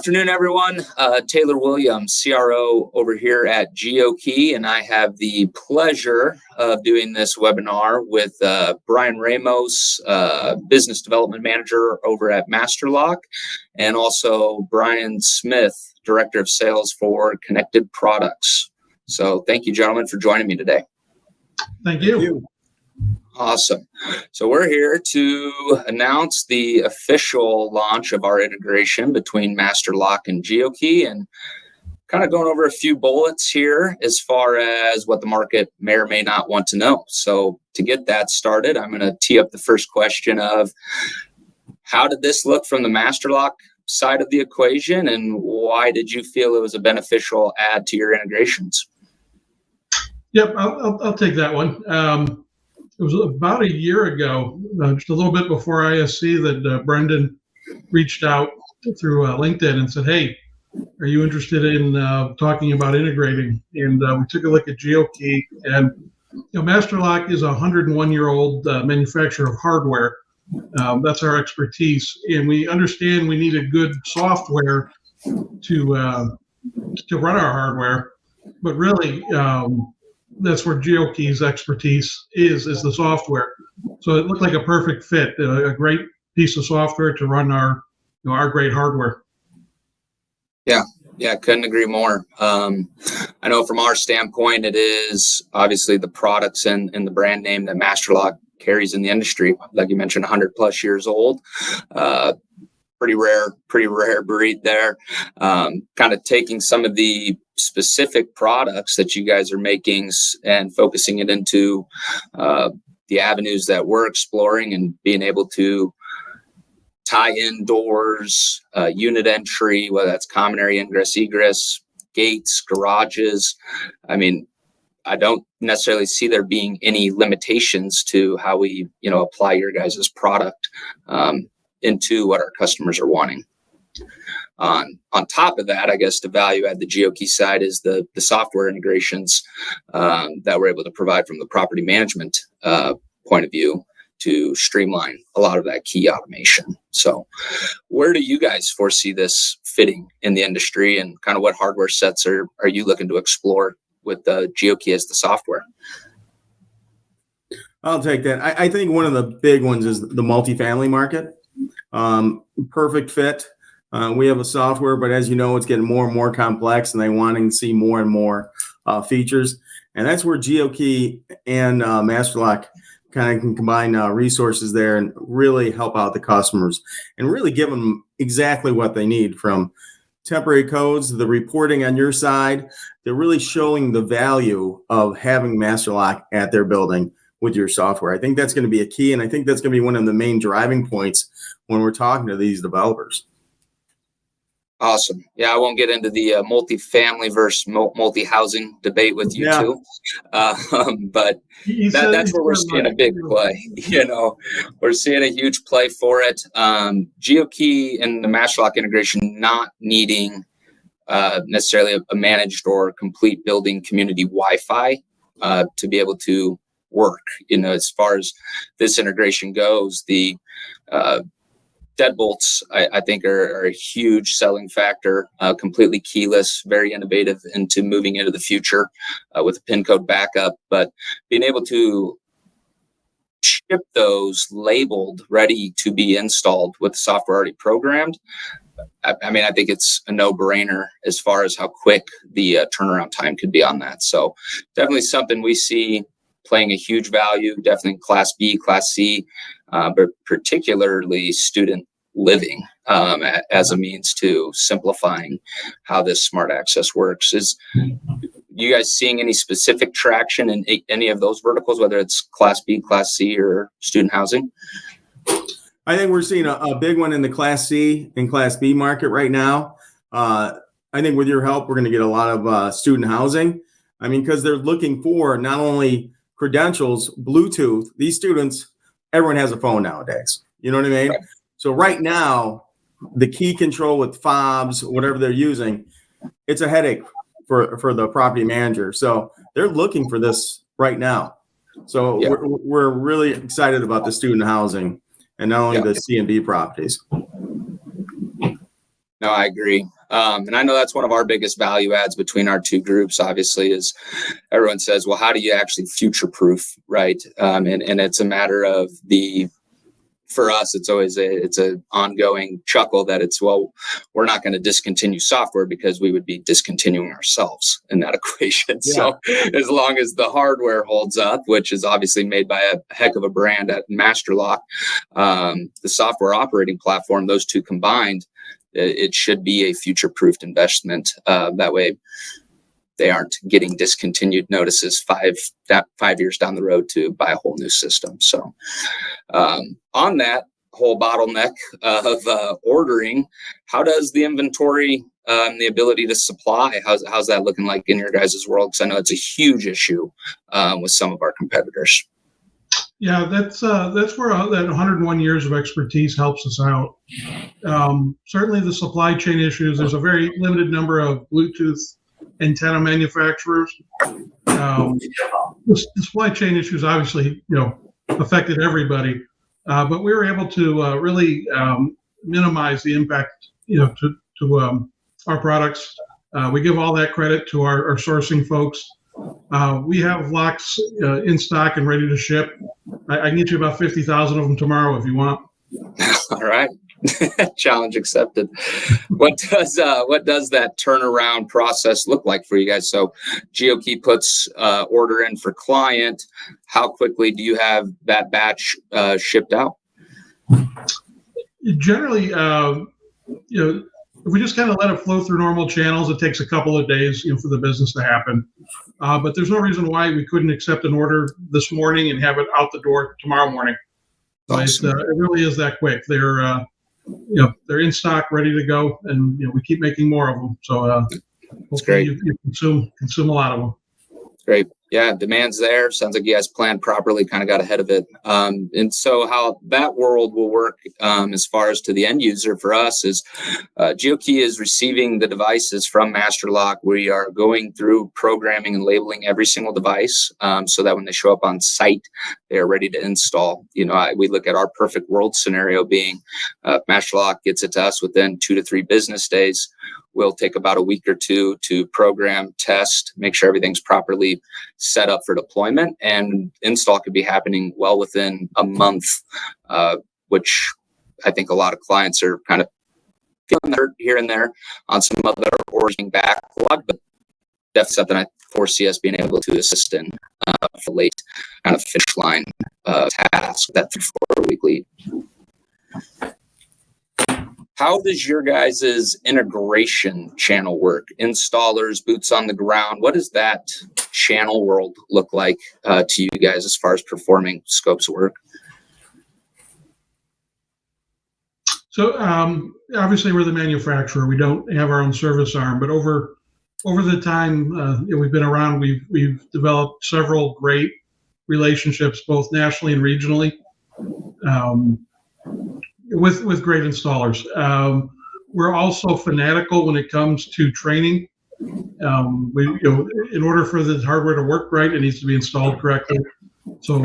Afternoon, everyone. Taylor Williams, CRO over here at GeoKey, and I have the pleasure of doing this webinar with Brian Ramos, Business Development Manager over at Masterlock, and also Brian Smith, Director of Sales for Connected Products. So thank you, gentlemen, for joining me today. Thank you. Awesome. So we're here to announce the official launch of our integration between Masterlock and GeoKey, and kind of going over a few bullets here as far as what the market may or may not want to know. So to get that started, I'm going to tee up the first question of how did this look from the Masterlock side of the equation, and why did you feel it was a beneficial add to your integrations? Yep, I'll take that one. It was about a year ago, just a little bit before ISC, that Brendan reached out through LinkedIn and said, "Hey, are you interested in talking about integrating?" And we took a look at GeoKey, and Masterlock is a 101-year-old manufacturer of hardware. That's our expertise, and we understand we need a good software to run our hardware, but really. That's where GeoKey's expertise is the software. So it looked like a perfect fit, a great piece of software to run our great hardware. Yeah, couldn't agree more. I know from our standpoint, it is obviously the products and the brand name that Masterlock carries in the industry. Like you mentioned, 100 plus years old. Pretty rare breed there. Kind of taking some of the specific products that you guys are making and focusing it into the avenues that we're exploring, and being able to tie in doors, unit entry, whether that's common area ingress, egress, gates, garages. I mean, I don't necessarily see there being any limitations to how we, apply your guys' product into what our customers are wanting. On top of that, I guess the value add the GeoKey side is the software integrations that we're able to provide from the property management point of view to streamline a lot of that key automation. So where do you guys foresee this fitting in the industry, and kind of what hardware sets are you looking to explore with the GeoKey as the software? I'll take that. I think one of the big ones is the multifamily market. Perfect fit. We have a software, but as you know, it's getting more and more complex, and they wanting to see more and more features. And that's where GeoKey and Masterlock kind of can combine resources there and really help out the customers and really give them exactly what they need, from temporary codes, the reporting on your side. They're really showing the value of having Masterlock at their building with your software. I think that's going to be a key, and I think that's going to be one of the main driving points when we're talking to these developers. Awesome. Yeah, I won't get into the multifamily versus multi-housing debate with you too, but that's where we're seeing a big play. We're seeing a huge play for it. GeoKey and the Masterlock integration not needing necessarily a managed or complete building community Wi-Fi to be able to work. As far as this integration goes, the deadbolts, I think, are a huge selling factor, completely keyless, very innovative into moving into the future with a PIN code backup. But being able to ship those labeled, ready to be installed with the software already programmed, I think it's a no-brainer as far as how quick the turnaround time could be on that. So definitely something we see playing a huge value, definitely Class B, Class C, but particularly student living as a means to simplifying how this smart access works. Is you guys seeing any specific traction in any of those verticals, whether it's Class B, Class C, or student housing? I think we're seeing a big one in the Class C and Class B market right now. I think with your help, we're going to get a lot of student housing. Because they're looking for not only credentials, Bluetooth. These students, everyone has a phone nowadays. You know what I mean? Right. So right now, the key control with fobs, whatever they're using, it's a headache for the property manager. So they're looking for this right now. So we're really excited about the student housing and not only the C and B properties. No, I agree. And I know that's one of our biggest value adds between our two groups, obviously, is everyone says, well, how do you actually future proof, right? And it's a matter of for us, it's always it's an ongoing chuckle that we're not going to discontinue software because we would be discontinuing ourselves in that equation. Yeah. So as long as the hardware holds up, which is obviously made by a heck of a brand at Masterlock, the software operating platform, those two combined, it should be a future-proofed investment. That way, they aren't getting discontinued notices 5 years down the road to buy a whole new system. So on that whole bottleneck of ordering, how does the inventory, the ability to supply, how's that looking like in your guys' world? Because I know it's a huge issue with some of our competitors. Yeah, that's where that 101 years of expertise helps us out. Certainly the supply chain issues, there's a very limited number of Bluetooth antenna manufacturers. The supply chain issues obviously, affected everybody, but we were able to really minimize the impact, to our products. We give all that credit to our sourcing folks. We have locks in stock and ready to ship. I can get you about 50,000 of them tomorrow if you want. All right. Challenge accepted. What does that turnaround process look like for you guys? So GeoKey puts order in for client. How quickly do you have that batch shipped out? Generally, if we just kind of let it flow through normal channels, it takes a couple of days, for the business to happen. But there's no reason why we couldn't accept an order this morning and have it out the door tomorrow morning. Awesome. It really is that quick. They're in stock, ready to go, and we keep making more of them. So that's great. You consume a lot of them. Great. Yeah, demand's there. Sounds like you guys planned properly, kind of got ahead of it. And so how that world will work as far as to the end user for us is GeoKey is receiving the devices from Masterlock. We are going through programming and labeling every single device so that when they show up on site, they are ready to install. We look at our perfect world scenario being Masterlock gets it to us within 2 to 3 business days. We'll take about a week or two to program, test, make sure everything's properly set up for deployment, and install could be happening well within a month, which I think a lot of clients are kind of feeling hurt here and there on some other ordering backlog, but definitely something I foresee us being able to assist in for late kind of finish line task, that 3-4 week lead. How does your guys' integration channel work? Installers, boots on the ground. What does that channel world look like to you guys as far as performing scopes of work? So obviously we're the manufacturer. We don't have our own service arm, but over the time we've been around, we've developed several great relationships, both nationally and regionally. With great installers. We're also fanatical when it comes to training. In order for the hardware to work right, it needs to be installed correctly. So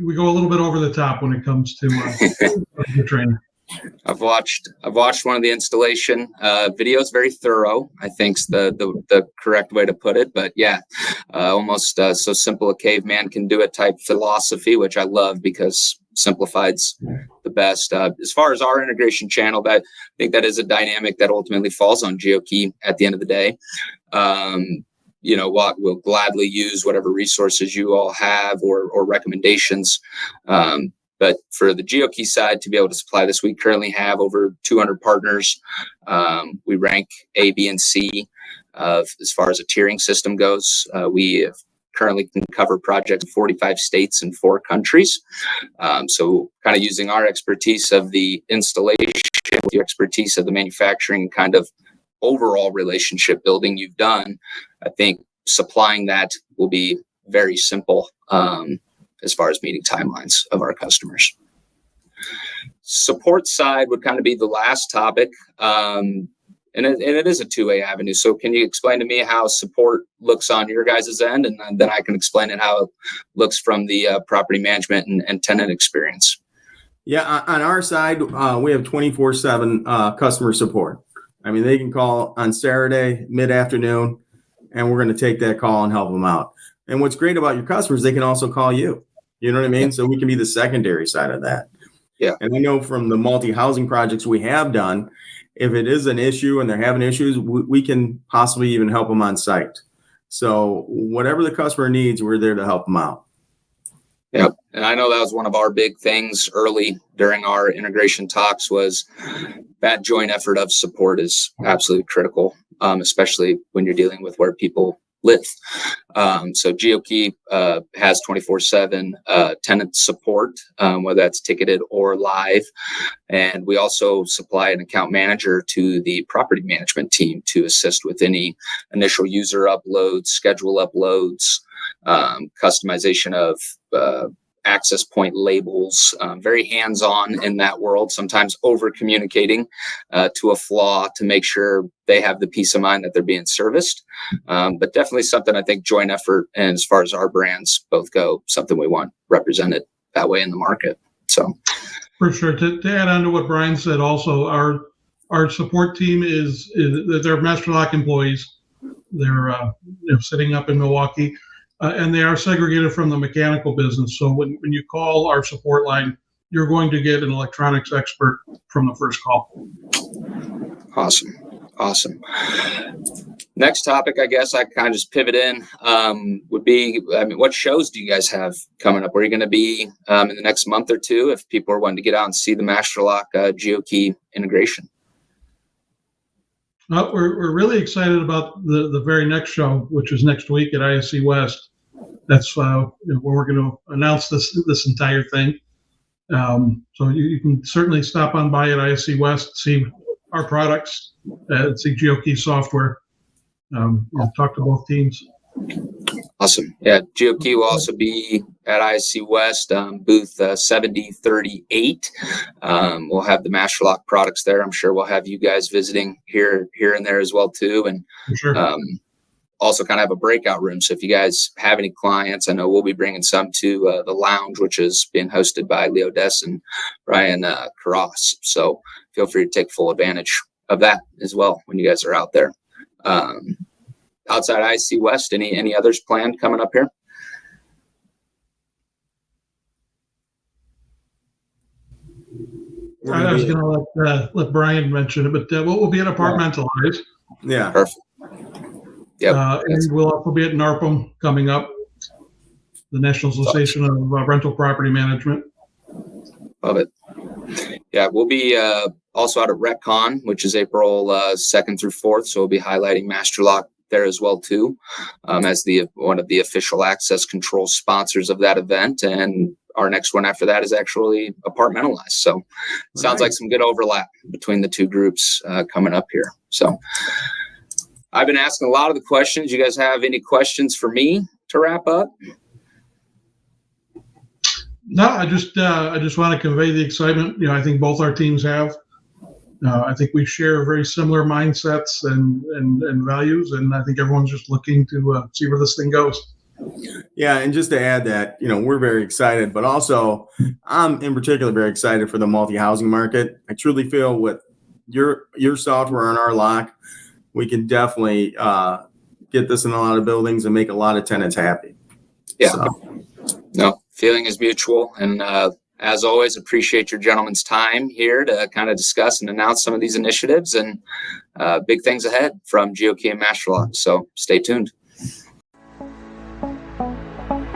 we go a little bit over the top when it comes to the training. I've watched one of the installation videos. Very thorough, I think's the correct way to put it. But yeah, almost so simple a caveman can do it type philosophy, which I love because simplified's the best. As far as our integration channel, I think that is a dynamic that ultimately falls on GeoKey at the end of the day. We'll gladly use whatever resources you all have or recommendations. But for the GeoKey side, to be able to supply this, we currently have over 200 partners. We rank A, B, and C as far as a tiering system goes. We currently can cover projects in 45 states and 4 countries. So kind of using our expertise of the installation, with the expertise of the manufacturing kind of overall relationship building you've done, I think supplying that will be very simple as far as meeting timelines of our customers. Support side would kind of be the last topic. And it is a two-way avenue. So can you explain to me how support looks on your guys' end? And then I can explain it how it looks from the property management and tenant experience. Yeah, on our side, we have 24/7 customer support. I mean, they can call on Saturday, mid-afternoon, and we're going to take that call and help them out. And what's great about your customers, they can also call you. You know what I mean? So we can be the secondary side of that. Yeah. And I know from the multi-housing projects we have done, if it is an issue and they're having issues, we can possibly even help them on site. So whatever the customer needs, we're there to help them out. Yep. And I know that was one of our big things early during our integration talks was that joint effort of support is absolutely critical, especially when you're dealing with where people live. So GeoKey has 24/7 tenant support, whether that's ticketed or live. And we also supply an account manager to the property management team to assist with any initial user uploads, schedule uploads, customization of access point labels, very hands-on in that world, sometimes over communicating to a flaw to make sure they have the peace of mind that they're being serviced. But definitely something I think joint effort, and as far as our brands both go, something we want represented that way in the market. So for sure. To add on to what Brian said, also our support team is they're Masterlock employees. They're sitting up in Milwaukee. And they are segregated from the mechanical business. So when you call our support line, you're going to get an electronics expert from the first call. Awesome. Next topic, I guess I kind of just pivot in, would be, what shows do you guys have coming up? Where are you going to be in the next month or two if people are wanting to get out and see the Masterlock GeoKey integration? We're really excited about the very next show, which is next week at ISC West. That's where we're going to announce this entire thing. So you can certainly stop on by at ISC West, see our products, see GeoKey software, talk to both teams. Awesome. Yeah, GeoKey will also be at ISC West, booth 7038. We'll have the Masterlock products there. I'm sure we'll have you guys visiting here and there as well too. And sure. Also kind of have a breakout room. So if you guys have any clients, I know we'll be bringing some to the lounge, which is being hosted by Leo Dess and Brian Carras. So feel free to take full advantage of that as well when you guys are out there. Outside IC West, any others planned coming up here? I was going to let Brian mention it, but we'll be at Apartmentalize. Yeah. Perfect. Yep. And we'll also be at NARPM coming up, the National Association of Rental Property Management. Love it. Yeah, we'll be also out at RecCon, which is April 2nd through 4th. So we'll be highlighting Masterlock there as well too, as one of the official access control sponsors of that event. And our next one after that is actually Apartmentalize. So sounds like some good overlap between the two groups coming up here. So I've been asking a lot of the questions. You guys have any questions for me to wrap up? No, I just want to convey the excitement. I think both our teams have. I think we share very similar mindsets and values, and I think everyone's just looking to see where this thing goes. Yeah, and just to add that, we're very excited, but also I'm in particular very excited for the multi-housing market. I truly feel with your software on our lock, we can definitely get this in a lot of buildings and make a lot of tenants happy. Yeah. No, feeling is mutual. And as always, appreciate your gentlemen's time here to kind of discuss and announce some of these initiatives and big things ahead from GeoKey and Masterlock. So stay tuned.